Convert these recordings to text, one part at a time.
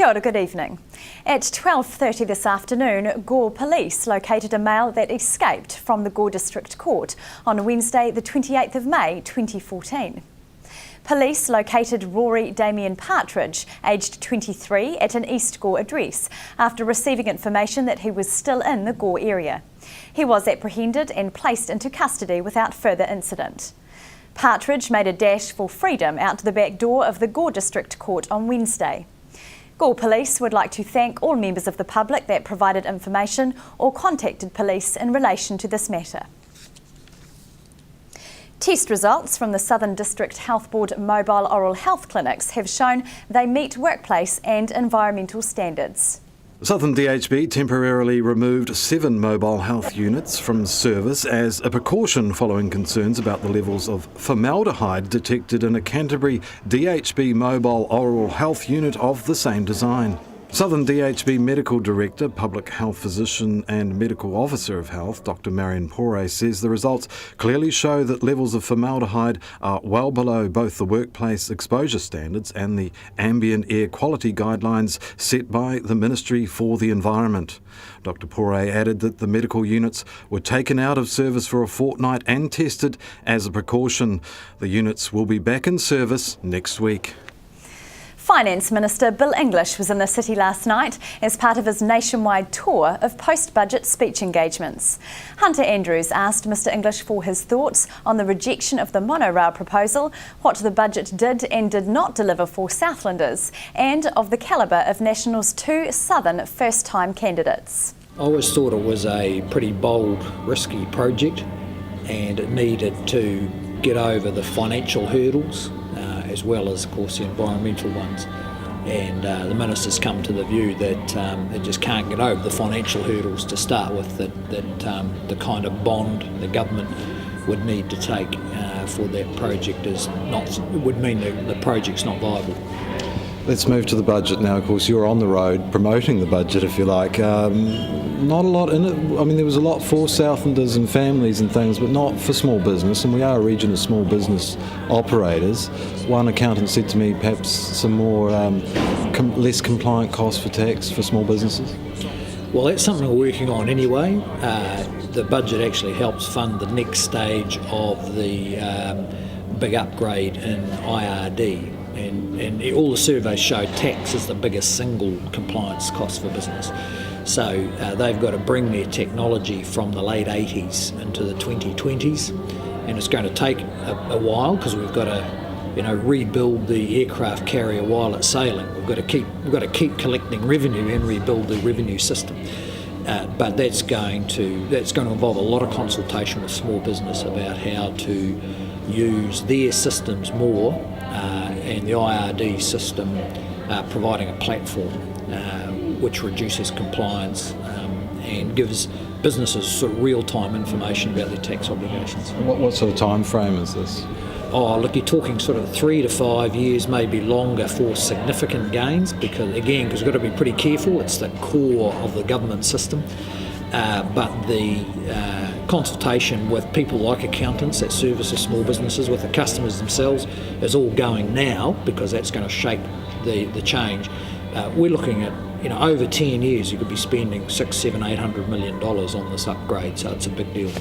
Kia ora, good evening. At 12:30 this afternoon, Gore Police located a male that escaped from the Gore District Court on Wednesday the 28th of May 2014. Police located Rory Damien Partridge, aged 23, at an East Gore address after receiving information that he was still in the Gore area. He was apprehended and placed into custody without further incident. Partridge made a dash for freedom out the back door of the Gore District Court on Wednesday. Gore Police would like to thank all members of the public that provided information or contacted police in relation to this matter. Test results from the Southern District Health Board mobile oral health clinics have shown they meet workplace and environmental standards. Southern DHB temporarily removed 7 mobile health units from service as a precaution following concerns about the levels of formaldehyde detected in a Canterbury DHB mobile oral health unit of the same design. Southern DHB Medical Director, Public Health Physician and Medical Officer of Health, Dr Marion Pore, says the results clearly show that levels of formaldehyde are well below both the workplace exposure standards and the ambient air quality guidelines set by the Ministry for the Environment. Dr Pore added that the medical units were taken out of service for a fortnight and tested as a precaution. The units will be back in service next week. Finance Minister Bill English was in the city last night as part of his nationwide tour of post-budget speech engagements. Hunter Andrews asked Mr English for his thoughts on the rejection of the monorail proposal, what the budget did and did not deliver for Southlanders, and of the calibre of National's 2 Southern first-time candidates. I always thought it was a pretty bold, risky project, and it needed to get over the financial hurdles as well as, of course, the environmental ones. And the minister's come to the view that it just can't get over the financial hurdles to start with, that the kind of bond the government would need to take for that project would mean that the project's not viable. Let's move to the budget now. Of course, you're on the road promoting the budget, if you like. Not a lot in it. I mean, there was a lot for Southlanders and families and things, but not for small business, and we are a region of small business operators. One accountant said to me perhaps some more less compliant costs for tax for small businesses. Well, that's something we're working on anyway. The budget actually helps fund the next stage of the big upgrade in IRD. And all the surveys show tax is the biggest single compliance cost for business. So they've got to bring their technology from the late 80s into the 2020s, and it's going to take a while because we've got to rebuild the aircraft carrier while it's sailing. We've got to keep collecting revenue and rebuild the revenue system. But that's going to involve a lot of consultation with small business about how to use their systems more, and the IRD system providing a platform which reduces compliance and gives businesses sort of real-time information about their tax obligations. What sort of time frame is this? Oh, look, you're talking sort of 3 to 5 years, maybe longer, for significant gains, because we've got to be pretty careful. It's the core of the government system. But the consultation with people like accountants that service small businesses, with the customers themselves, is all going now, because that's going to shape the change. We're looking at, over 10 years you could be spending $600, $700, $800 million on this upgrade, so it's a big deal.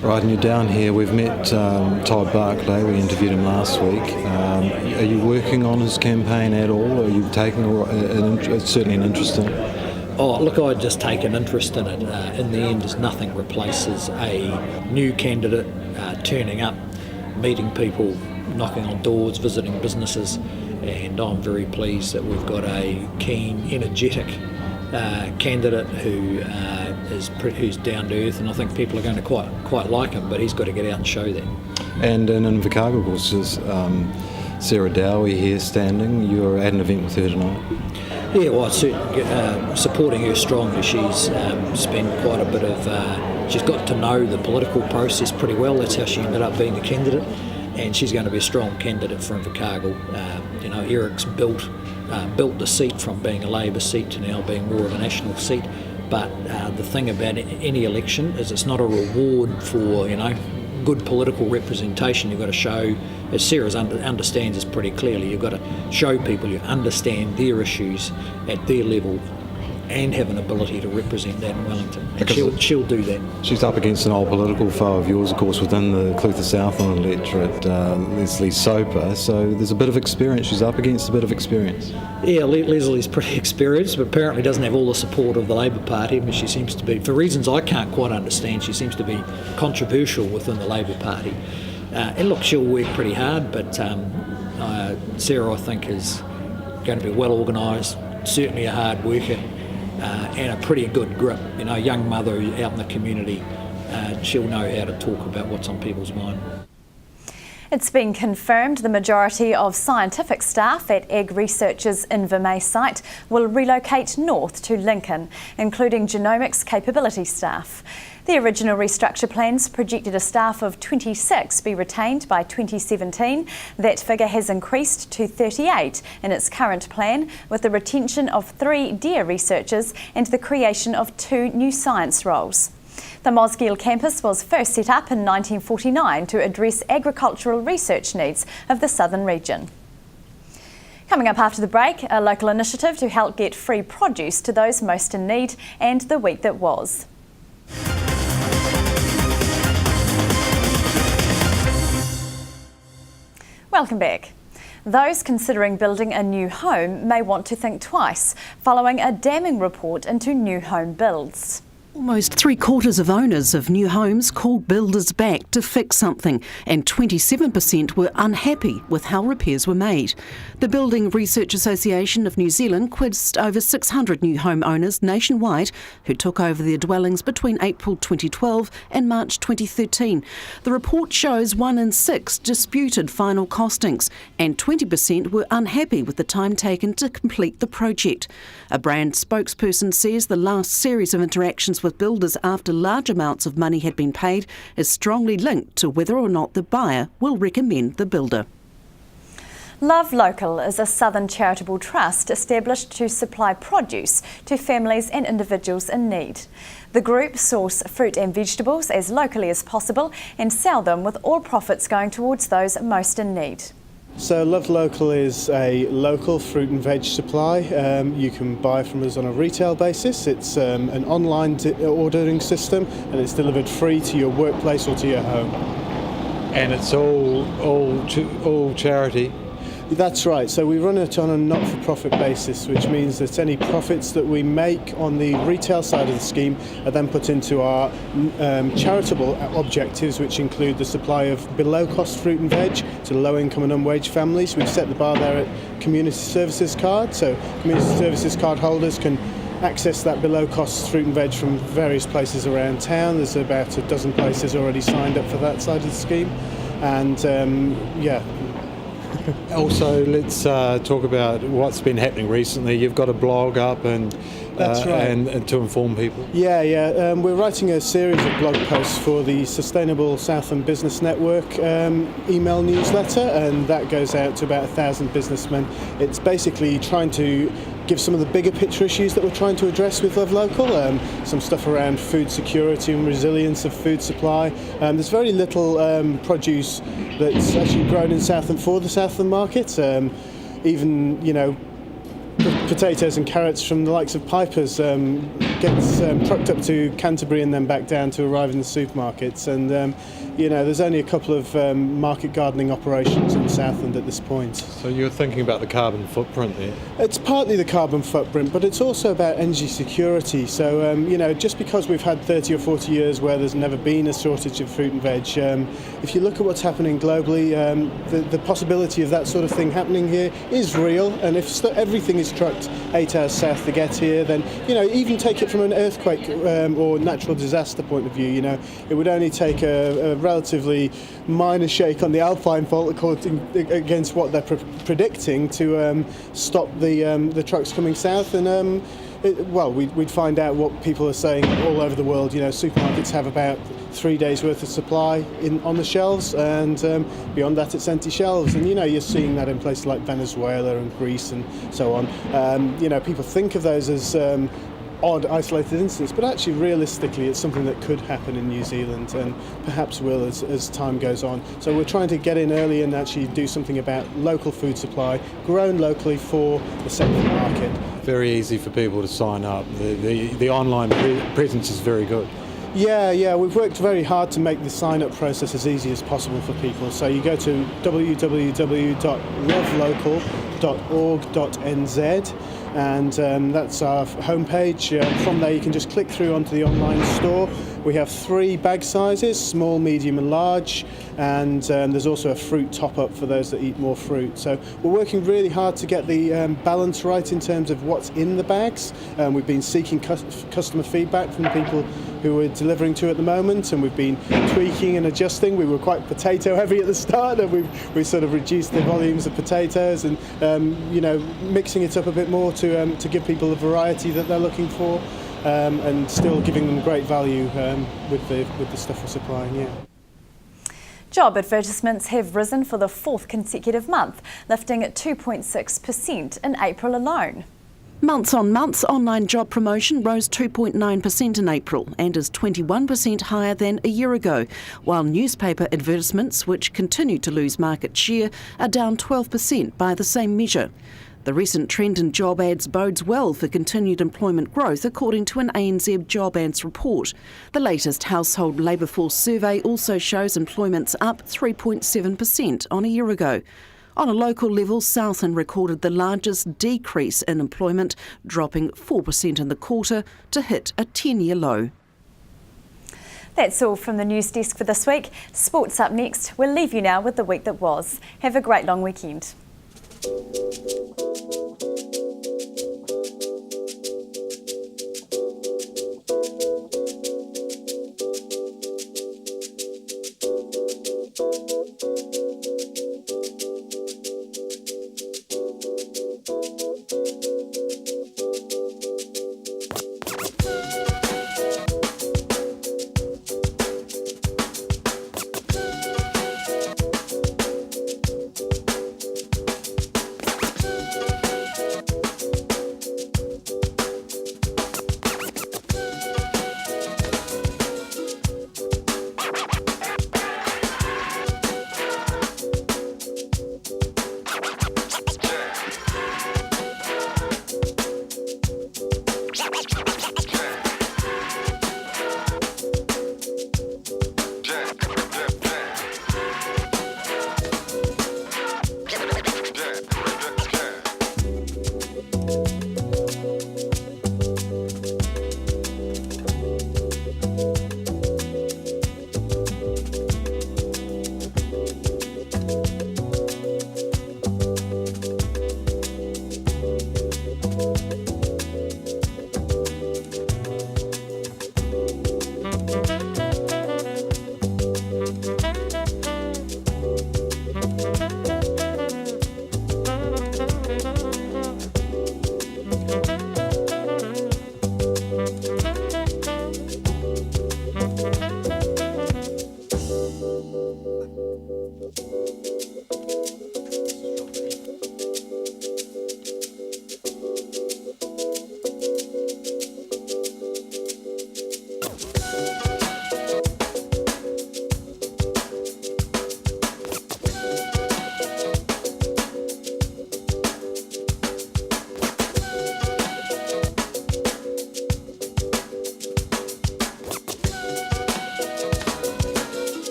Right, and you're down here. We've met Todd Barclay. We interviewed him last week. Are you working on his campaign at all? Are you taking certainly an interest in it? Oh, look, I just take an interest in it. In the end, nothing replaces a new candidate turning up, meeting people, knocking on doors, visiting businesses, and I'm very pleased that we've got a keen, energetic candidate who's down to earth, and I think people are going to quite like him, but he's got to get out and show that. And in Invercargill, of course, there's Sarah Dowie here standing. You're at an event with her tonight. Yeah, well, certainly supporting her strongly. She's spent quite a bit of... she's got to know the political process pretty well. That's how she ended up being a candidate, and she's going to be a strong candidate for Invercargill. Eric's built the seat from being a Labour seat to now being more of a national seat. But the thing about any election is it's not a reward for good political representation, you've got to show, as Sarah understands this pretty clearly, you've got to show people you understand their issues at their level and have an ability to represent that in Wellington. And she'll do that. She's up against an old political foe of yours, of course, within the Clutha Southland electorate, Leslie Soper. So there's a bit of experience. She's up against a bit of experience. Yeah, Leslie's pretty experienced, but apparently doesn't have all the support of the Labour Party. I mean, she seems to be, for reasons I can't quite understand, she seems to be controversial within the Labour Party. And look, she'll work pretty hard, but Sarah, I think, is going to be well organised, certainly a hard worker. And a pretty good grip, a young mother out in the community. She'll know how to talk about what's on people's mind. It's been confirmed the majority of scientific staff at Ag Research's Invermay site will relocate north to Lincoln, including genomics capability staff. The original restructure plans projected a staff of 26 be retained by 2017. That figure has increased to 38 in its current plan, with the retention of 3 DEAR researchers and the creation of 2 new science roles. The Mosgiel campus was first set up in 1949 to address agricultural research needs of the southern region. Coming up after the break, a local initiative to help get free produce to those most in need and the week that was. Welcome back. Those considering building a new home may want to think twice following a damning report into new home builds. Almost 3/4 of owners of new homes called builders back to fix something, and 27% were unhappy with how repairs were made. The Building Research Association of New Zealand quizzed over 600 new home owners nationwide who took over their dwellings between April 2012 and March 2013. The report shows 1 in 6 disputed final costings, and 20% were unhappy with the time taken to complete the project. A brand spokesperson says the last series of interactions with builders after large amounts of money had been paid is strongly linked to whether or not the buyer will recommend the builder. Love Local is a southern charitable trust established to supply produce to families and individuals in need. The group source fruit and vegetables as locally as possible and sell them, with all profits going towards those most in need. So Love Local is a local fruit and veg supply. You can buy from us on a retail basis. It's an online ordering system, and it's delivered free to your workplace or to your home. And it's all charity. That's right. So we run it on a not-for-profit basis, which means that any profits that we make on the retail side of the scheme are then put into our charitable objectives, which include the supply of below-cost fruit and veg to low-income and unwaged families. We've set the bar there at Community Services Card, so Community Services Card holders can access that below-cost fruit and veg from various places around town. There's about a dozen places already signed up for that side of the scheme, and Also, let's talk about what's been happening recently. You've got a blog up and That's right. and to inform people. We're writing a series of blog posts for the Sustainable Southland Business Network email newsletter, and that goes out to about 1,000 businessmen. It's basically trying to give some of the bigger picture issues that we're trying to address with Love Local, some stuff around food security and resilience of food supply. There's very little produce that's actually grown in Southland for the Southland market. Even, potatoes and carrots from the likes of Piper's gets trucked up to Canterbury and then back down to arrive in the supermarkets. And there's only a couple of market gardening operations in Southland at this point. So you're thinking about the carbon footprint there? It's partly the carbon footprint, but it's also about energy security. So, just because we've had 30 or 40 years where there's never been a shortage of fruit and veg, if you look at what's happening globally, the possibility of that sort of thing happening here is real. And if everything is trucked 8 hours south to get here, then, even take it from an earthquake or natural disaster point of view, it would only take a relatively minor shake on the Alpine fault against what they're predicting to stop the trucks coming south. And we'd find out what people are saying all over the world. Supermarkets have about 3 days worth of supply on the shelves, and beyond that it's empty shelves. And you're seeing that in places like Venezuela and Greece and so on. People think of those as odd isolated instance, but actually realistically it's something that could happen in New Zealand and perhaps will as time goes on. So we're trying to get in early and actually do something about local food supply, grown locally for the secondary market. Very easy for people to sign up. The online presence is very good. Yeah, we've worked very hard to make the sign-up process as easy as possible for people. So you go to www.lovelocal.org.nz and that's our homepage. From there you can just click through onto the online store. We have 3 bag sizes, small, medium and large, and there's also a fruit top-up for those that eat more fruit. So we're working really hard to get the balance right in terms of what's in the bags. We've been seeking customer feedback from the people who we're delivering to at the moment, and we've been tweaking and adjusting. We were quite potato heavy at the start, and we've sort of reduced the volumes of potatoes and mixing it up a bit more to give people the variety that they're looking for, and still giving them great value with the stuff we're supplying. Yeah. Job advertisements have risen for the 4th consecutive month, lifting at 2.6% in April alone. Months on months, online job promotion rose 2.9% in April and is 21% higher than a year ago, while newspaper advertisements, which continue to lose market share, are down 12% by the same measure. The recent trend in job ads bodes well for continued employment growth, according to an ANZ Job Ads report. The latest household labour force survey also shows employment's up 3.7% on a year ago. On a local level, Southland recorded the largest decrease in employment, dropping 4% in the quarter to hit a 10-year low. That's all from the news desk for this week. Sports up next. We'll leave you now with the week that was. Have a great long weekend.